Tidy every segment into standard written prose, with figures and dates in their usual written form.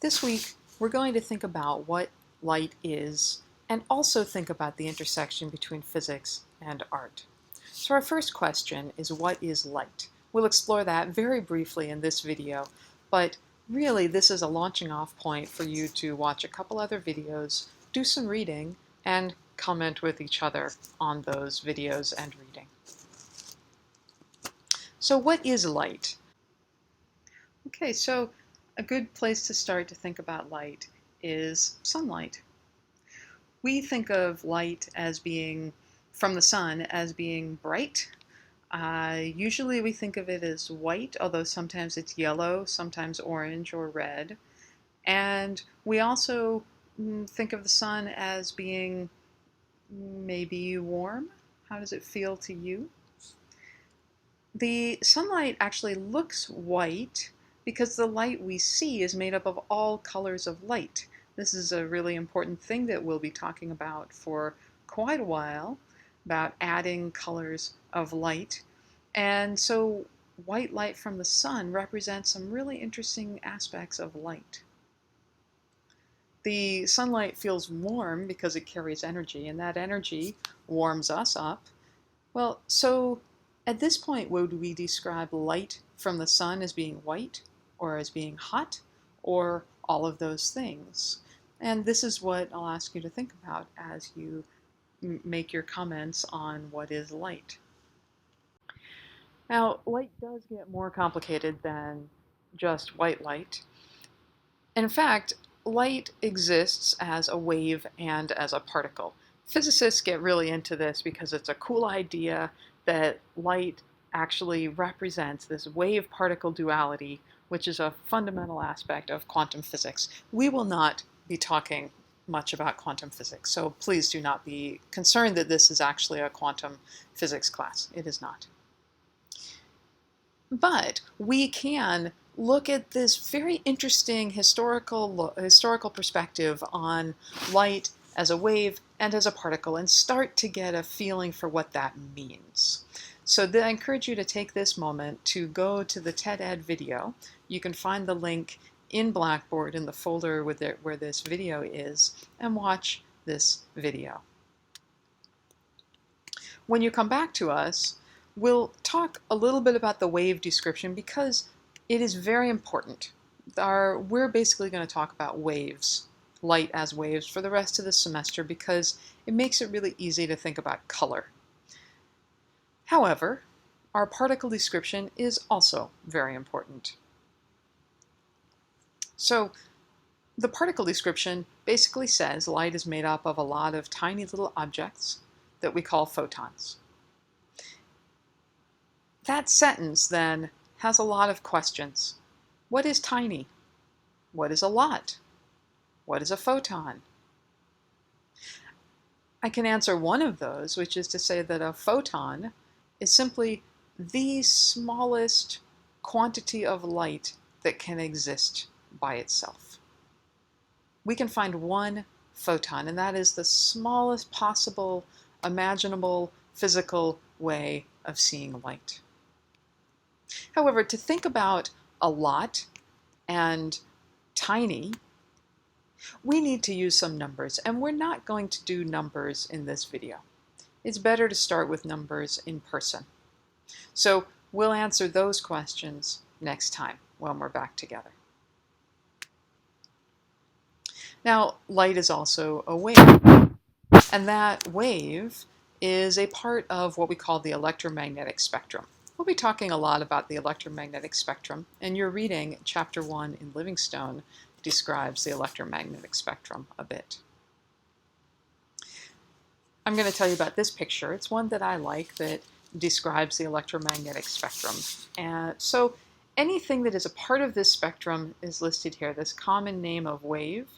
This week, we're going to think about what light is and also think about the intersection between physics and art. So our first question is, what is light? We'll explore that very briefly in this video, but really this is a launching off point for you to watch a couple other videos, do some reading, and comment with each other on those videos and reading. So what is light? Okay, so a good place to start to think about light is sunlight. We think of light as being from the sun as being bright. Usually we think of it as white, although sometimes it's yellow, sometimes orange or red. And we also think of the sun as being maybe warm. How does it feel to you? The sunlight actually looks white because the light we see is made up of all colors of light. This is a really important thing that we'll be talking about for quite a while, about adding colors of light. And so white light from the sun represents some really interesting aspects of light. The sunlight feels warm because it carries energy, and that energy warms us up. Well, so at this point, would we describe light from the sun as being white, or as being hot, or all of those things? And this is what I'll ask you to think about as you make your comments on what is light. Now, light does get more complicated than just white light. In fact, light exists as a wave and as a particle. Physicists get really into this because it's a cool idea that light actually represents this wave-particle duality, which is a fundamental aspect of quantum physics. We will not be talking much about quantum physics, so please do not be concerned that this is actually a quantum physics class. It is not. But we can look at this very interesting historical perspective on light as a wave and as a particle and start to get a feeling for what that means. So I encourage you to take this moment to go to the TED-Ed video. You can find the link in Blackboard in the folder where this video is, and watch this video. When you come back to us, we'll talk a little bit about the wave description because it is very important. We're basically going to talk about waves, light as waves, for the rest of the semester because it makes it really easy to think about color. However, our particle description is also very important. So the particle description basically says light is made up of a lot of tiny little objects that we call photons. That sentence then has a lot of questions. What is tiny? What is a lot? What is a photon? I can answer one of those, which is to say that a photon is simply the smallest quantity of light that can exist by itself. We can find one photon, and that is the smallest possible, imaginable, physical way of seeing light. However, to think about a lot and tiny, we need to use some numbers, and we're not going to do numbers in this video. It's better to start with numbers in person. So we'll answer those questions next time when we're back together. Now, light is also a wave, and that wave is a part of what we call the electromagnetic spectrum. We'll be talking a lot about the electromagnetic spectrum, and your reading, Chapter 1 in Livingstone, describes the electromagnetic spectrum a bit. I'm going to tell you about this picture. It's one that I like that describes the electromagnetic spectrum. And so anything that is a part of this spectrum is listed here. This common name of wave,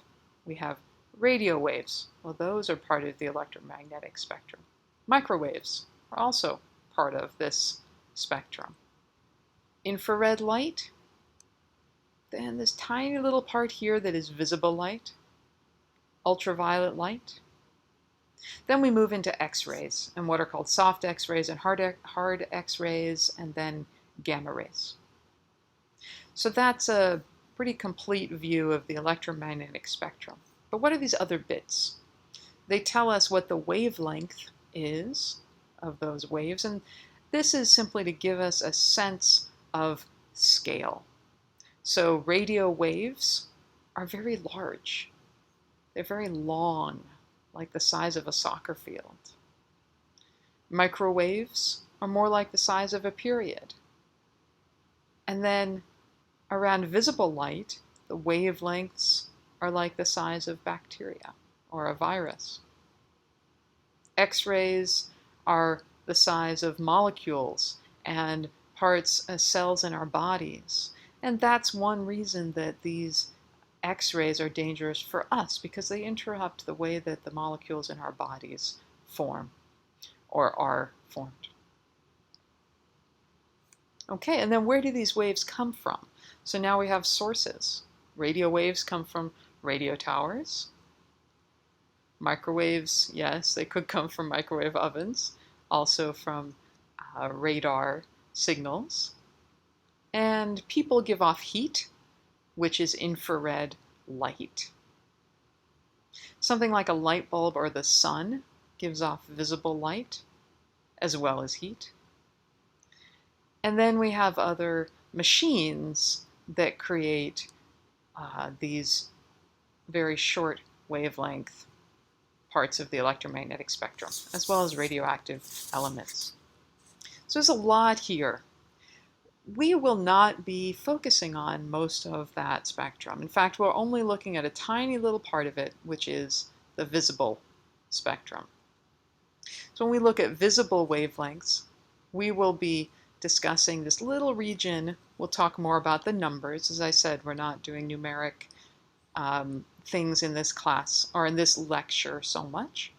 we have radio waves. Well, those are part of the electromagnetic spectrum. Microwaves are also part of this spectrum. Infrared light, then this tiny little part here that is visible light. Ultraviolet light. Then we move into X-rays, and what are called soft X-rays and hard X-rays, and then gamma rays. So that's a pretty complete view of the electromagnetic spectrum. But what are these other bits? They tell us what the wavelength is of those waves, and this is simply to give us a sense of scale. So radio waves are very large. They're very long, like the size of a soccer field. Microwaves are more like the size of a period. And then around visible light, the wavelengths are like the size of bacteria or a virus. X-rays are the size of molecules and parts of cells in our bodies. And that's one reason that these X-rays are dangerous for us, because they interrupt the way that the molecules in our bodies form or are formed. Okay, and then where do these waves come from? So now we have sources. Radio waves come from radio towers. Microwaves, yes, they could come from microwave ovens, also from radar signals. And people give off heat, which is infrared light. Something like a light bulb or the sun gives off visible light as well as heat. And then we have other machines that create these very short wavelength parts of the electromagnetic spectrum, as well as radioactive elements. So there's a lot here. We will not be focusing on most of that spectrum. In fact, we're only looking at a tiny little part of it, which is the visible spectrum. So when we look at visible wavelengths, we will be discussing this little region. We'll talk more about the numbers. As I said, we're not doing numeric things in this class or in this lecture so much.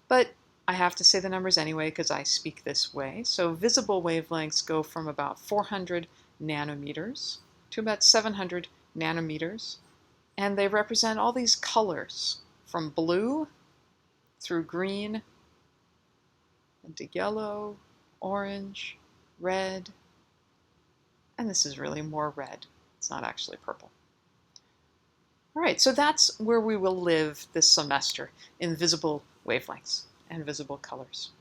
But I have to say the numbers anyway because I speak this way. So visible wavelengths go from about 400 nanometers to about 700 nanometers. And they represent all these colors from blue through green into yellow, orange, red, and this is really more red. It's not actually purple. All right, so that's where we will live this semester, in visible wavelengths and visible colors.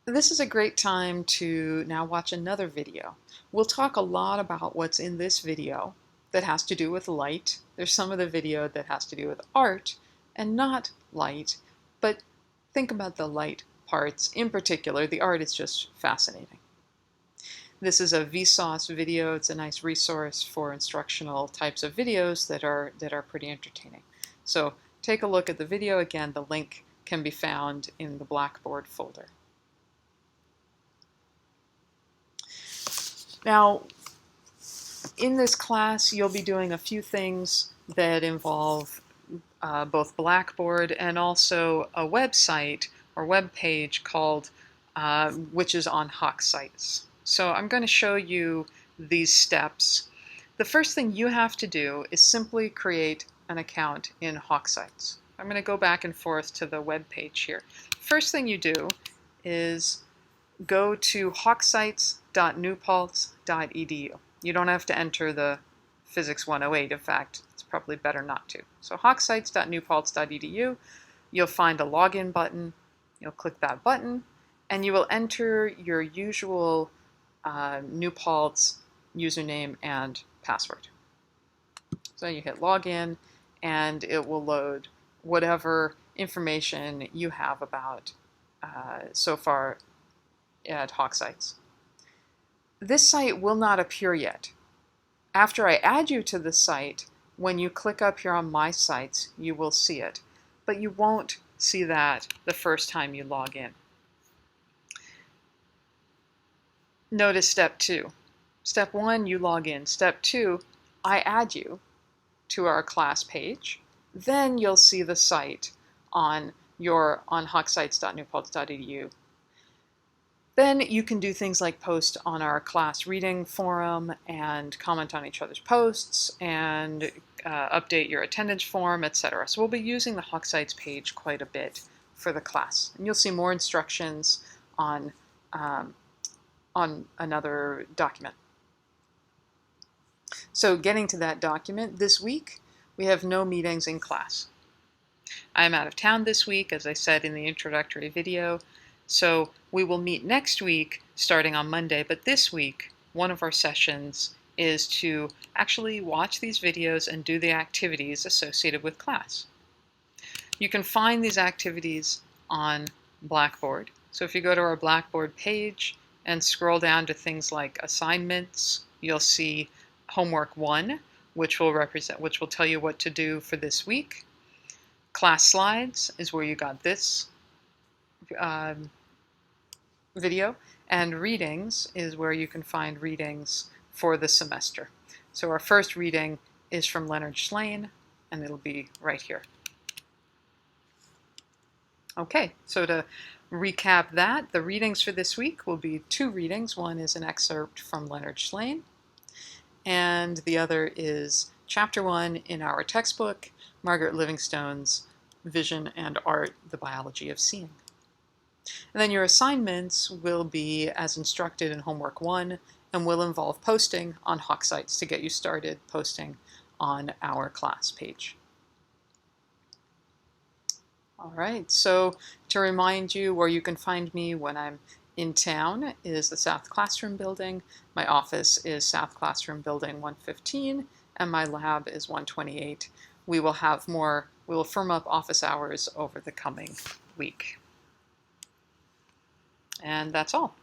This is a great time to now watch another video. We'll talk a lot about what's in this video that has to do with light. There's some of the video that has to do with art and not light, but think about the light parts. In particular, the art is just fascinating. This is a Vsauce video. It's a nice resource for instructional types of videos that are pretty entertaining. So take a look at the video. Again, the link can be found in the Blackboard folder. Now, in this class, you'll be doing a few things that involve both Blackboard and also a website or web page called, which is on HawkSites. So I'm going to show you these steps. The first thing you have to do is simply create an account in HawkSites. I'm going to go back and forth to the web page here. First thing you do is go to hawksites.newpaltz.edu. You don't have to enter the Physics 108. In fact, it's probably better not to. So hawksites.newpaltz.edu, you'll find a login button. You'll click that button, and you will enter your usual New Paltz username and password. So you hit login, and it will load whatever information you have about so far at HawkSites. This site will not appear yet. After I add you to the site, when you click up here on My Sites, you will see it. But you won't see that the first time you log in. Notice step 2. Step 1, you log in. Step 2, I add you to our class page. Then you'll see the site on hawksites.newpaltz.edu. Then you can do things like post on our class reading forum and comment on each other's posts and update your attendance form, etc. So we'll be using the HawkSites page quite a bit for the class. And you'll see more instructions on on another document. So getting to that document, this week we have no meetings in class. I'm out of town this week, as I said in the introductory video, so we will meet next week starting on Monday, but this week one of our sessions is to actually watch these videos and do the activities associated with class. You can find these activities on Blackboard. So if you go to our Blackboard page and scroll down to things like assignments, you'll see homework 1, which will tell you what to do for this week. Class slides is where you got this video, and readings is where you can find readings for the semester. So our first reading is from Leonard Shlain, and it'll be right here. Okay, so to recap that, the readings for this week will be 2 readings. One is an excerpt from Leonard Shlain, and the other is Chapter 1 in our textbook, Margaret Livingstone's Vision and Art, the Biology of Seeing. And then your assignments will be as instructed in homework 1 and will involve posting on Hawk Sites to get you started posting on our class page. All right, so to remind you where you can find me when I'm in town is the South Classroom Building. My office is South Classroom Building 115, and my lab is 128. We will firm up office hours over the coming week. And that's all.